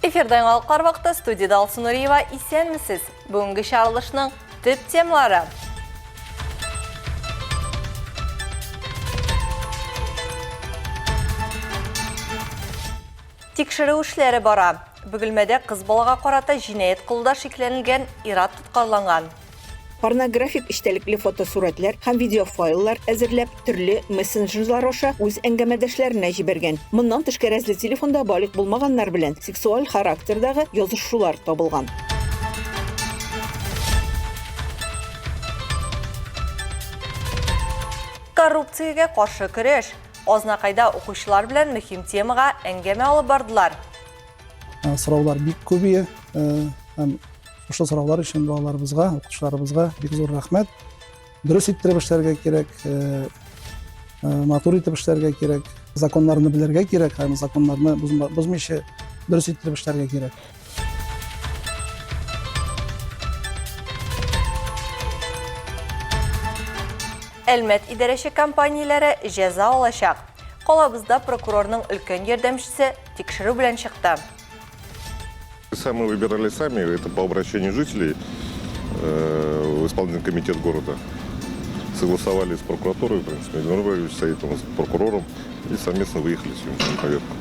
Эфирден алқар вақытта студияда Алсын Нұриева исәнмісіз. Бүгінгі шарылышның төп темалары. Тикшеру эшләре бара. Бүгілмәдә қыз балаға қарата җинаять кылуда шикленілген ират тоткарланган. Порнографик иштәлекле фотосурәтләр һәм видеофайллар әзерләп, төрле мессенджерлар аша үз әңгәмәдәшләренә җибәргән. Моннан тышкы рәзле телефонда балык булмаганнар белән сексуаль характердагы язышулар табылган. Коррупциягә каршы көрәш. Азнакайда укучылар белән мөһим темага әңгәмә алып бардылар. Сораулар бик күбие, һәм ошол сораулар өчен балаларыбызга, укучыларыбызга бик зур рәхмәт. Дөрес иттереп эшләргә кирәк, матур итеп эшләргә кирәк, законнарны белергә кирәк, һәм законнарны бозмыйча дөрес иттереп эшләргә кирәк. Әлмәт идарәче компанияләре җәза алачак. Калабызда прокурорның өлкән ярдәмчесе тикшерү белән чыкты. Мы выбирали сами, это по обращению жителей в исполнительный комитет города. Согласовали с прокуратурой, в принципе, с советом, с прокурором и совместно выехали сегодня на поверку.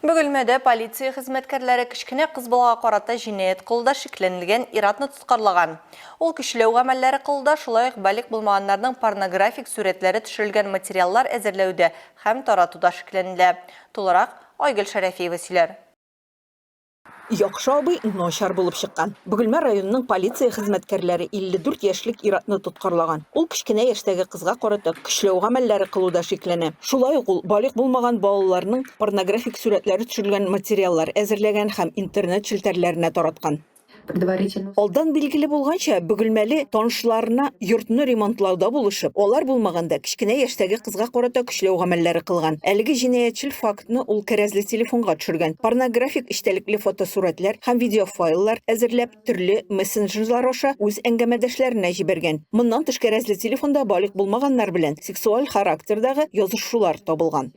Бөгелмәдә полиция хезмәткәрләре кечкенә кыз балага карата җинаять кылуда шикленелгән иратны тоткарлаган. Ул кишләү гамәлләре кылуда шулай ук балык булмаганнарның порнографик сүрәтләре төшерелгән материаллар әзерләүдә һәм таратуда шикленелә. Тулырак Айгөл Шәрәфиева сөйләр. Яхшы абый начар булып чыккан. Бөгелмә районының полиция хезмәткәрләре 54 яшьлек иратны тоткарлаган. Ул кечкенә яшьтәге кызга карата көчләү гамәлләре кылуда шикләнә. Шулай ук ул балык булмаган балаларның порнографик сүрәтләре төшерелгән материаллар әзерләгән һәм интернет челтәрләренә тараткан. Алдан билгеле булганча, Бөгелмәле танышларына йортны ремонтлауда булышып, алар булмаганда кечкенә яшьтәге кызга карата көчләү гамәлләре кылган. Әлеге җинаятьчел фактны ул кәрәзле телефонга төшергән. Порнографик иштәлекле фотосурәтләр һәм видеофайллар әзерләп, төрле мессенджерлар аша үз әңгәмәдәшләренә җибәргән. Моннан тышкы кәрәзле телефонда балык булмаганнар белән сексуаль характердагы язышулар табылган.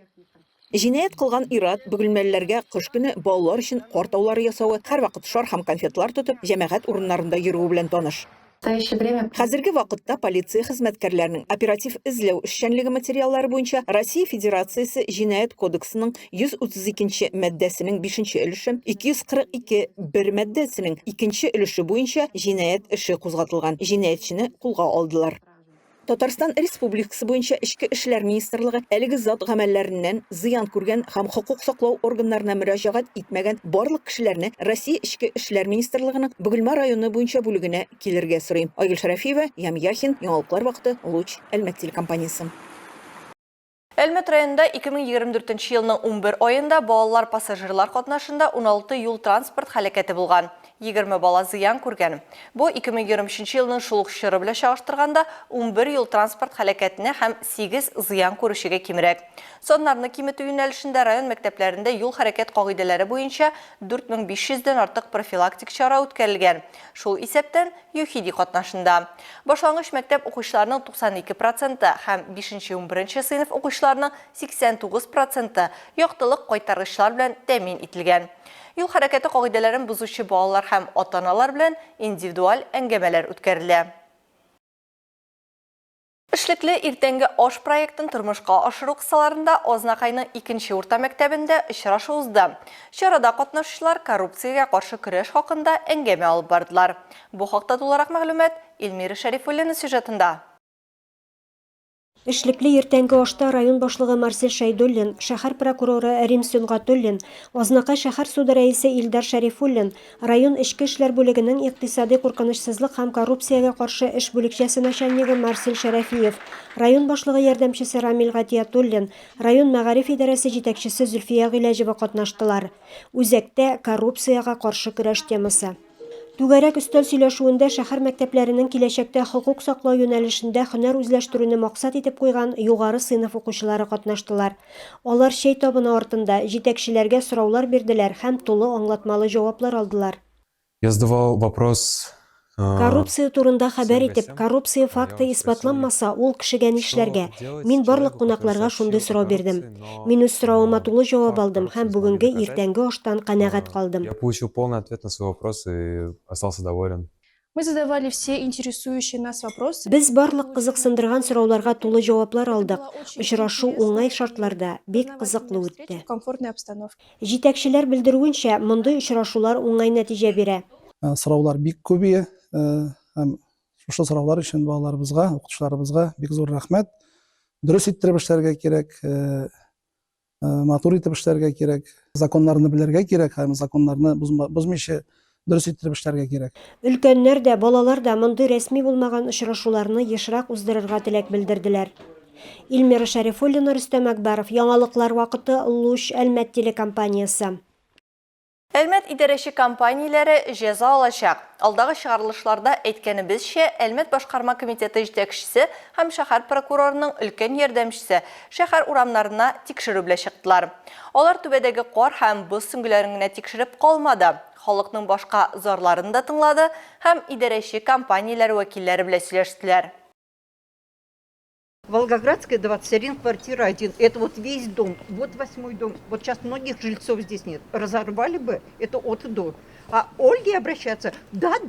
Җинаять кылган ират бөгелмәлеләргә кыш көне балалар өчен картаулар ясавы, һәрвакыт шар һәм конфетлар тотып, җәмәгать урыннарында йөрүе белән таныш. Хәзерге вакытта полиция хезмәткәрләренең оператив эзләү эшчәнлеге материаллары буенча Россия Федерациясе Җинаять кодексының 132 маддәсенең 5 өлеше, 242 маддәсенең 2 өлеше буенча җинаять эше кузгатылган. Җинаятьчене кулга алдылар. Татарстан Республикасы буенча Эчке эшләр министрлыгы әлеге зат гамәлләреннән зыян күргән һәм хокук саклау органнарына мөрәҗәгать итмәгән барлык кешеләрне Россия Эчке эшләр министрлыгының Бөгелмә районы буенча бүлегенә килергә сорый. Айгөл Шәрәфиева, Яхин, Яңалыклар вакыты, Луч, Әлмәт телекомпаниясе. Әлмәт районында 2024 елның 11 аенда балалар пассажирлар катнашында 16 юл транспорт һәлакәте булган. 20 бала зыян күргән. Бу 2023 елның шул чоры белән чагыштырганда 11 юл транспорт һәлакәтенә һәм 8 зыян күрүчегә кимрәк. Соннарны киметү юнәлешендә район мәктәпләрендә юл хәрәкәт кагыйдәләре буенча 4500 артык профилактик чара үткәрелгән. Шул исәптән ЮХИДИ катнашында. Башлангыч мәктәп укучыларының 92% һәм 5-11 сыйныф укучыларының 89% яктылык кайтаргычлар белән тәэмин ителгән. Юл хәрәкәте кагыйдәләрен бузучы балалар һәм ата-аналар белән индивидуаль әңгәмәләр үткәрелә. Эшлекле иртәнге аш проектын тормышка ашыру кысаларында Азнакайның 2-нче урта мәктәбендә очрашу узды. Чарада катнашучылар коррупциягә каршы көрәш хакында әңгәмә алып бардылар. Бу хакта тулырак мәгълүмат Эльмира Шәрифуллина сюжетында. Эшлекле иртәнге ашта район башлыгы Марсель Шәйдуллин, шәһәр прокуроры Рим Сөнгатуллин, Азнакай шәһәр суды рәисе Илдар Шәрифуллин, район эчке эшләр бүлегенең икътисади куркынычсызлык һәм коррупциягә каршы эш бүлекчәсе начальнигы Марсель Шәрәфиев, район башлыгы ярдәмчесе Рамил Гатиятуллин, район мәгариф идарәсе җитәкчесе Зөлфия Гыйләҗева катнаштылар. Үзәктә коррупциягә каршы көрәш темасы. Түгәрәк өстәл сөйләшүендә шәһәр мәктәпләренең киләчәктә хокук саклау юнәлешендә һөнәр үзләштерүне максат итеп куйган югары сыйныф укучылары катнаштылар. Алар чәй табыны артында җитәкчеләргә сораулар бирделәр һәм тулы аңлатмалы җаваплар алдылар. Я задавал вопрос Коррупция турында хәбәр итеп, коррупция факты исбатланмаса, ул кешегә нишләргә? Мин барлык кунакларга шундый сорау бирдем. Мин үз соравыма тулы җавап алдым һәм бүгенге иртәнге аштан канәгать калдым. Я получил полный ответ на свой вопрос и остался доволен. Мы задавали все интересующие нас вопросы. Без барлык кызыксындырган сорауларга тулы җаваплар алдык. Очрашу уңай шартларда бик кызыклы үтте. В комфортной обстановке. Җитәкчеләр белдерүенчә, мондый очрашулар уңай нәтиҗә бирә. Сораулар бик көбие. Һәм шушы сораулар өчен балаларыбызга, укытучыларыбызга бик зур рәхмәт. Дөрес иттереп эшләргә кирәк, матур итеп эшләргә кирәк, законнарны белергә кирәк һәм законнарны бозмыйча дөрес иттереп эшләргә кирәк. Өлкәннәр дә, балалар да мондый рәсми булмаган очрашуларны ешрак уздырырга теләк белдерделәр. Илмира Шәрифуллина, Рөстәм Әкбәров, Яңалыклар вакыты, Луч, Әлмәт телекомпаниясе. Әлмәт идарәче компанияләре җәза алачак. Алдагы чыгарылышларда әйткәнебезчә, Әлмәт башкарма комитеты җитәкчесе һәм шәһәр прокурорының өлкән ярдәмчесе шәһәр урамнарына тикшерү белән чыктылар. Алар түбәдәге кар һәм боз сөңгеләрен генә тикшереп калмады. Халыкның башка зарларын да тыңлады һәм идарәче компанияләр вәкилләре белән сөйләштеләр. Волгоградская, 21, квартира 1. Это вот весь дом. Вот 8-й дом. Вот сейчас многих жильцов здесь нет. Разорвали бы это от и до. А Ольге обращаться, да,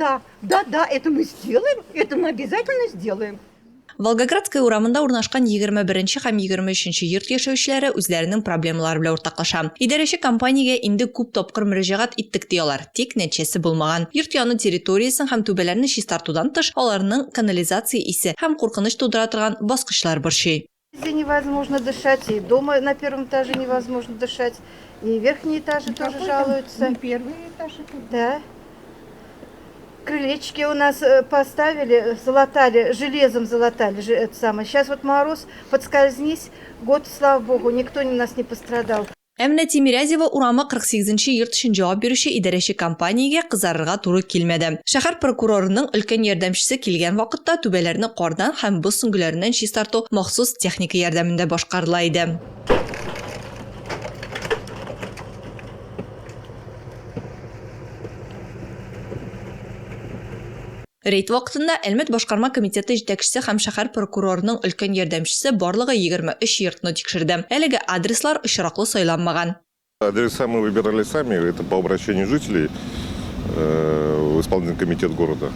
это мы сделаем, это мы обязательно сделаем. Волгоградская урамында урнашкан 21 һәм 23 йорт яшәүчеләре үзләренең проблемалары белән уртаклаша. Идарәче компаниягә инде күп тапкыр мөрәҗәгать иттек диялар, тик нәтиҗәсе булмаган. Йорт яны территориясын һәм түбәләрне чистартудан тыш, аларның канализация исе һәм куркыныч тудыра торган баскычлар борчый. Здесь невозможно дышать, и дома на первом этаже невозможно дышать, и верхние этажи тоже жалуются. Первый этаж. Да. Крылечки у нас поставили, залатали, железом залатали. Это самое. Сейчас вот мороз, подскользнись, год, слава богу, никто у нас не пострадал. Әмнә Тимирязева урамы 48-нче йорт өчен җавап бирүче идарәче компаниягә кызарырга туры килмәде. Шәһәр прокурорының өлкән ярдәмчесе килгән вакытта түбәләрне кардан һәм боз сөңгеләреннән чистарту махсус техника ярдәмендә башкарыла иде. Рейд вакытында Әлмәт башкарма комитеты җитәкчесе һәм шәһәр прокурорының өлкән ярдәмчесе барлыгы 23 йортны тикшерде. Әлеге адреслар очраклы сайланмаган. Адреса мы выбирали сами, это по обращению жителей в исполнительный комитет города.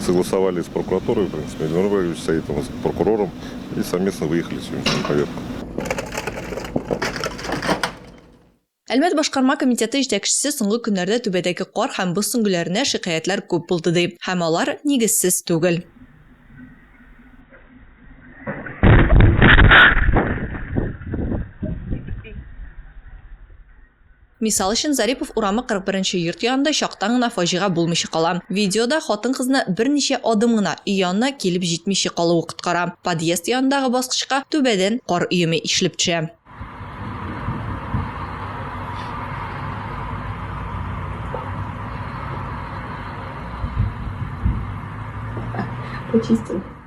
Согласовали с прокуратурой, в принципе, Ильнуром Ивановичем Саитовым, с прокурором и совместно выехали сегодня на поверку. Әлмәт башкарма комитеты җитәкчесе соңгы көннәрдә түбәдәге кар һәм боз сөңгеләренә шикаятьләр күп булды ди, һәм алар нигезсез түгел. Мисал өчен Зарипов урамы 41-нче йорт янында чактан гына фаҗига булмыйча кала. Видеода хатын-кызны берничә адым гына өй янына килеп җитмичә калуы коткара. Подъезд янындагы баскычка түбәдән кар өеме ишелеп төшә.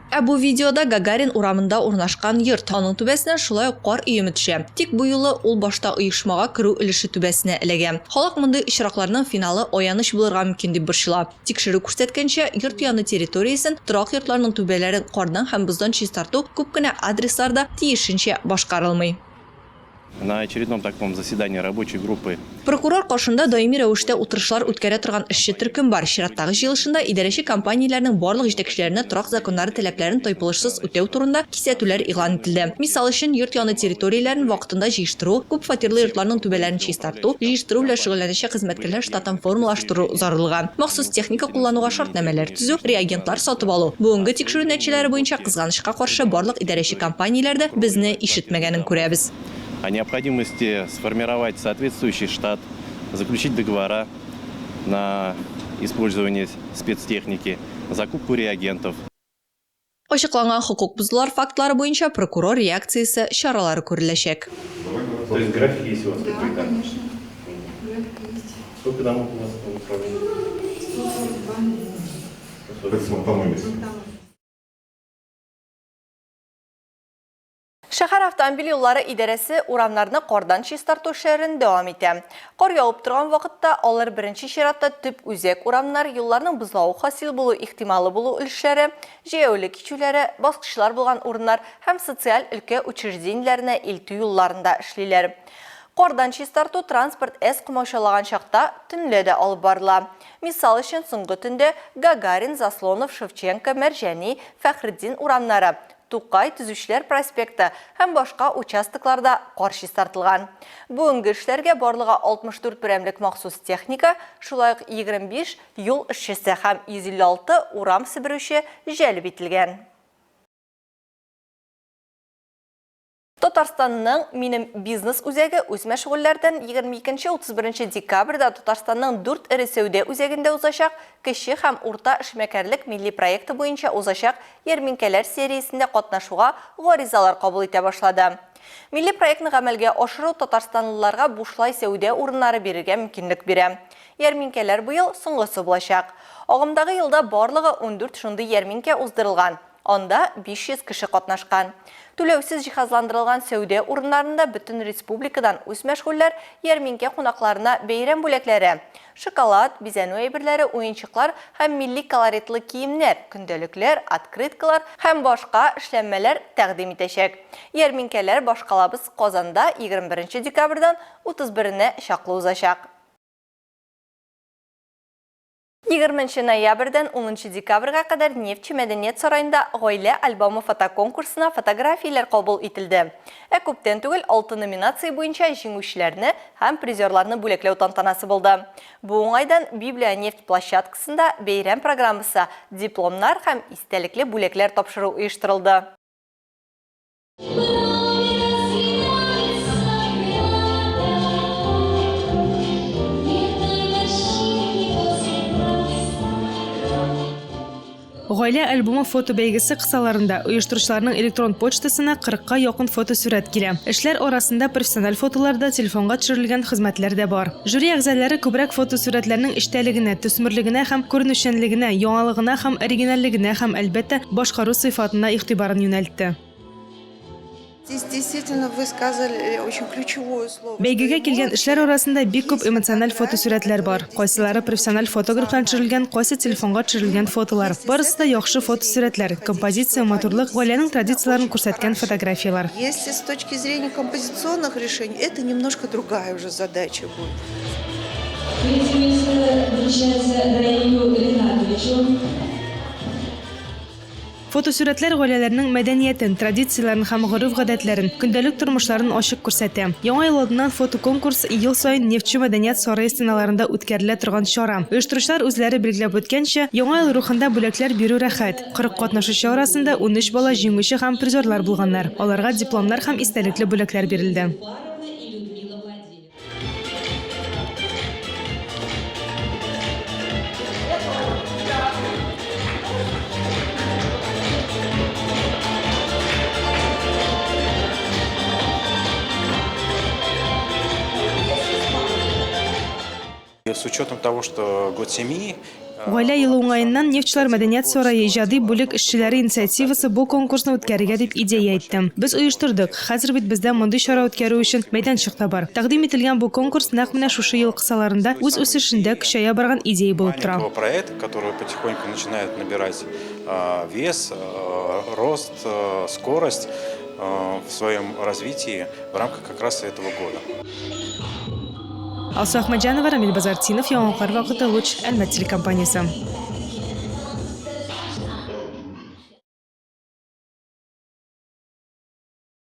Ә бу видеода Гагарин урамында урнашкан йорт. Аның түбәсенә шулай ук кар өеме төшә. Тик бу юлы ул башта оешмага керү өлеше түбәсенә эләгә. Халык мондай очракларның финалы аяныч булырга мөмкин дип борчыла. Тикшерү күрсәткәнчә, йорт яны территориясен, торак йортларның түбәләрен кардан һәм боздан чистарту күп кенә адресларда тиешенчә башкарылмый. На очередном таком заседании рабочей группы Прокурор каршында даими рәвештә утырышлар үткәрә торган эшче төркем бар. Чираттагы җыелышында идарәче компанияләрнең барлык җитәкчеләренә торак законнары таләпләрен тайпылышсыз үтәү турында кисәтүләр игълан ителде. Мисал өчен, йорт яны территорияләрен вакытында җыештыру, күп фатирлы йортларның түбәләрен чистарту, җыештыру белән шөгыльләнүче хезмәткәрләр штатын формалаштыру зарарлыгы, махсус техника куллануга шартнамәләр төзү, реагентлар сатып алу. Бүгенге тикшерү нәтиҗәләре буенча кызганычка каршы барлык идарәче компанияләрдә безне ишетмәгәнен күрәбез. о необходимости сформировать соответствующий штат, заключить договора на использование спецтехники, закупку реагентов. Ачыкланган хукук бузулар фактлары буенча прокурор реакциясе чаралары күреләчәк. То есть график есть у вас какой-то? Да, конечно. Сколько домов у вас по управлению? 142. Шәһәр автомобиль юллары идарәсе урамнарны кордан чистарту эшләрен дәвам итә. Кар явып торган вакытта алар беренче чиратта төп үзәк урамнар, юлларның бозлавы хасил булу ихтималы булу өлешләре, җәяүле кичүләре, баскычлар булган урыннар һәм социаль өлкә учреждениеләренә илтү юлларында эшлиләр. Кордан чистарту транспорт әз кумаушалаган чакта төнлә дә алып барыла. Мисал өчен соңгы төндә Гагарин, Заслонов, Шевченко, Мәрҗәни, Фәхреддин урамнары, Тукай, Түзүчеләр проспекты һәм башка участокларда кар чистартылган. Бүгенге эшләргә барлыгы 64 берәмлек махсус техника, шулай ук 25 юл эшчесе һәм 156 урам себерүче җәлеп ителгән. Татарстанның минем бизнес үзәге үз мәшгульләрдән 22-31 декабрьдә Татарстанның 4 эре сәүдә үзәгендә узачак кече һәм урта эшмәкәрлек милли проекты буенча узачак ярминкәләр сериясендә катнашуга гаризалар кабул итә башлады. Милли проектны гамәлгә ашыру татарстанлыларга бушлай сәүдә урыннары бирергә мөмкинлек бирә. Ярминкәләр быел соңгысы булачак. Агымдагы елда барлыгы 14 шундый ярминкә уздырылган. Анда 500 кеше катнашкан. Түләүсез җиһазландырылган сәүдә урыннарында бөтен республикадан үз мәшгульләр ярминкә кунакларына бәйрәм бүләкләре, шоколад, бизәнү әйберләре, уенчыклар һәм милли колоритлы киемнәр, көндәлекләр, открыткалар һәм башка эшләнмәләр тәкъдим итәчәк. Ярминкәләр башкалабыз Казанда 21 декабрьдән 31-не чаклы узачак. 20 ноябрьдән 10 декабрьгә кадәр Нефтче мәдәният сараенда гаилә альбомы фотоконкурсына фотографияләр кабул ителде. Күптән түгел 6 номинация буенча җиңүчеләрне һәм призерларны бүләкләү тантанасы булды. Бу уңайдан Библия нефть площадкасында бәйрәм программасы, дипломнар һәм истәлекле бүләкләр тапшыру оештырылды. Гаилә альбомы фото бәйгесе кысаларында оештыручыларның электрон почтасына 40-ка якын фотосурәт килә. Эшләр арасында профессиональ фотоларда телефонга төшерелгән хезмәтләр дә бар. Жюри әгъзалары күбрәк фотосурәтләрнең эчтәлегенә, төсмерлегенә һәм күренүчәнлегенә, яңалыгына һәм оригиналлегенә һәм әлбәттә башкару сыйфатына игътибарын юнәлтте. Здесь действительно вы сказали очень ключевое слово. Бәйгегә килгән эшләр арасында бик күп эмоциональ фотосурәтләр бар. Кайсылары профессиональ фотографтан төшерелгән, кайсы телефонга төшерелгән фотолар. Барысы да яхшы фотосурәтләр, композиция, матурлык, гаиләнең традицияларын күрсәткән фотографиялар. Если с точки зрения композиционных решений, это немножко другая уже задача будет. Фотосурәтләр гаиләләрнең мәдәниятен, традицияларын һәм гореф-гадәтләрен, көндәлек тормышларын ачык күрсәтә. Яңа ел алдыннан фотоконкурс ел саен Нефтче мәдәният сарае стеналарында үткәрелә торган чара. Оештыручылар үзләре билгеләп үткәнчә, яңа ел рухында бүләкләр бирү рәхәт. 40 катнашучы арасында 13 бала җиңүче һәм призерлар булганнар. Аларга дипломнар һәм истәлекле бүләкләр бирелде. С учетом того, что год семьи, Гаилә елы уңаеннан Нефтчеләр мәдәният сарае иҗади бүлек эшчеләре инициативасы бу конкурсны үткәрергә дип идея әйтте. Без оештырдык. Хәзер бит бездә мондый чара үткәрү өчен мәйданчык та бар. Тәкъдим ителгән бу конкурс нәкъ менә шушы ел кысаларында үз үсешендә көчәя барган идея булып тора. проект, который потихоньку начинает набирать вес, рост, скорость в своем развитии в рамках как раз этого года. Алсу Ахмаджанова, Рамил Базартинов, Яңгыр вакыты Луч, Әлмәт телекомпаниясе.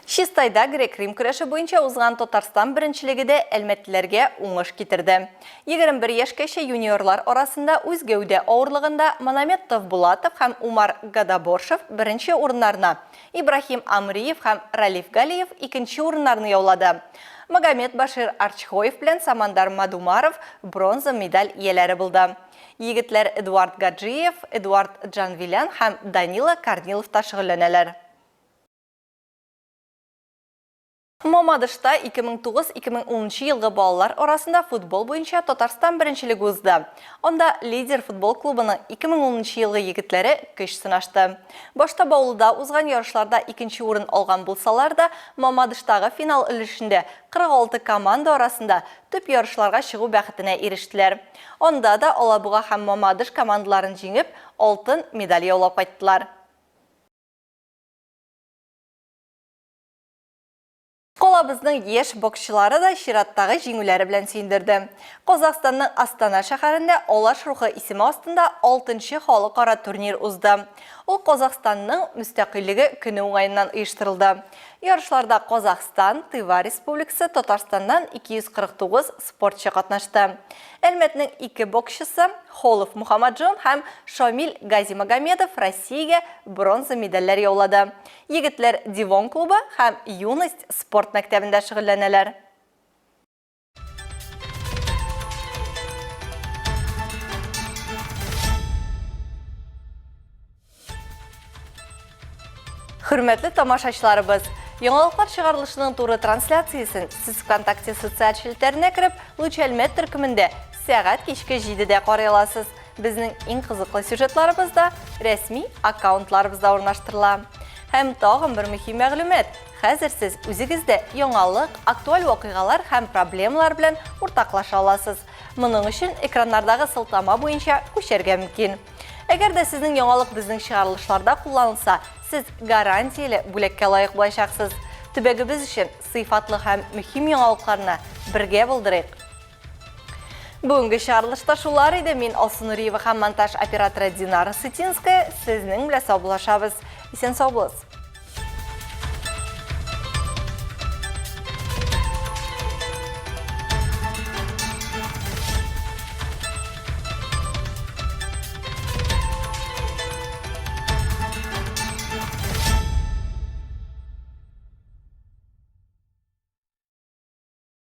Чистайда грек-рим көрәше буенча узган Татарстан беренчелегендә әлмәтләргә уңыш китерде. 21 яшькәчә юниорлар арасында үз гәүдә авырлыгында Мономедов Булатов һәм Умар Гадаборшев беренче урыннарны, Ибрахим Амриев һәм Ралиф Галиев икенче урыннарны яулады. Магомед Башир Арчхоев белән Самандар Мадумаров бронза медаль ияләре булды. Егетләр Эдуард Гаджиев, Эдуард Джанвилян һәм Данила Корнилов та шөгыльләнәләр. Мамадышта 2009-2010 елғы балалар арасында футбол бойынша Татарстан біріншілігі узды. Онда лидер футбол клубының 2010 елғы егітлері күш сынашты. Башта Баулыда узған ярышларда екінші орын алған болсалар да, Мамадыштағы финал үлішінде 46 команда арасында төп ярышларға шығу бәхетіне ерештілер. Онда да Алабуға һәм Мамадыш командаларын жеңіп, алтын медаль яулап қайттылар. Қолабыздың еш боксшылары да шираттағы жеңулері білән сейіндірді. Қазақстанның Астана шәһәрінде Олаш рухы исеме астында 6-ші халықара турнир узды. Ол Қазақстанның мүстәқиллігі күні оңайынан ұйыштырылды. Ярышларда Қазақстан, Тыва Республикасы, Татарстаннан 249 спортшы қатнашты. Әлмәтнің 2 боксшысы Холов Мухаммаджон һәм Шамил Газимагомедов Россияға бронза медальләр яулады. Егетлер Дивон клубы һәм Юность спорт мәктәбендә шөгыльләнәләр. Хөрмәтле тамашачыларыбыз, яңалыклар чыгарылышының туры трансляциясын сез ВКонтакте социаль шелтәренә кереп, Луч Әлмәт төркемендә сәгать кичке 7-дә карый аласыз. Безнең иң кызыклы сюжетларыбызда рәсми аккаунтларыбызда урнаштырыла. Һәм тагын бер мөһим мәгълүмат. Хәзер сез үзегездә яңалык, актуаль вакыйгалар һәм проблемалар белән уртаклаша аласыз. Моның өчен экраннардагы сылтама буенча күчәргә мөмкин. Әгәр дә сезнең яңалык безнең чыгарылышларда кулланылса, сез гарантияле бүлеккә лаек булачаксыз. Төбәгебез өчен сыйфатлы һәм мөһим яңалыкларны бергә булдырыйк. Бүгенге чыгарылышта шулар иде. Мин Алсынуриева һәм монтаж операторы Динара Сытинская сезнең белән саубуллашабыз. Исән сау булыгыз.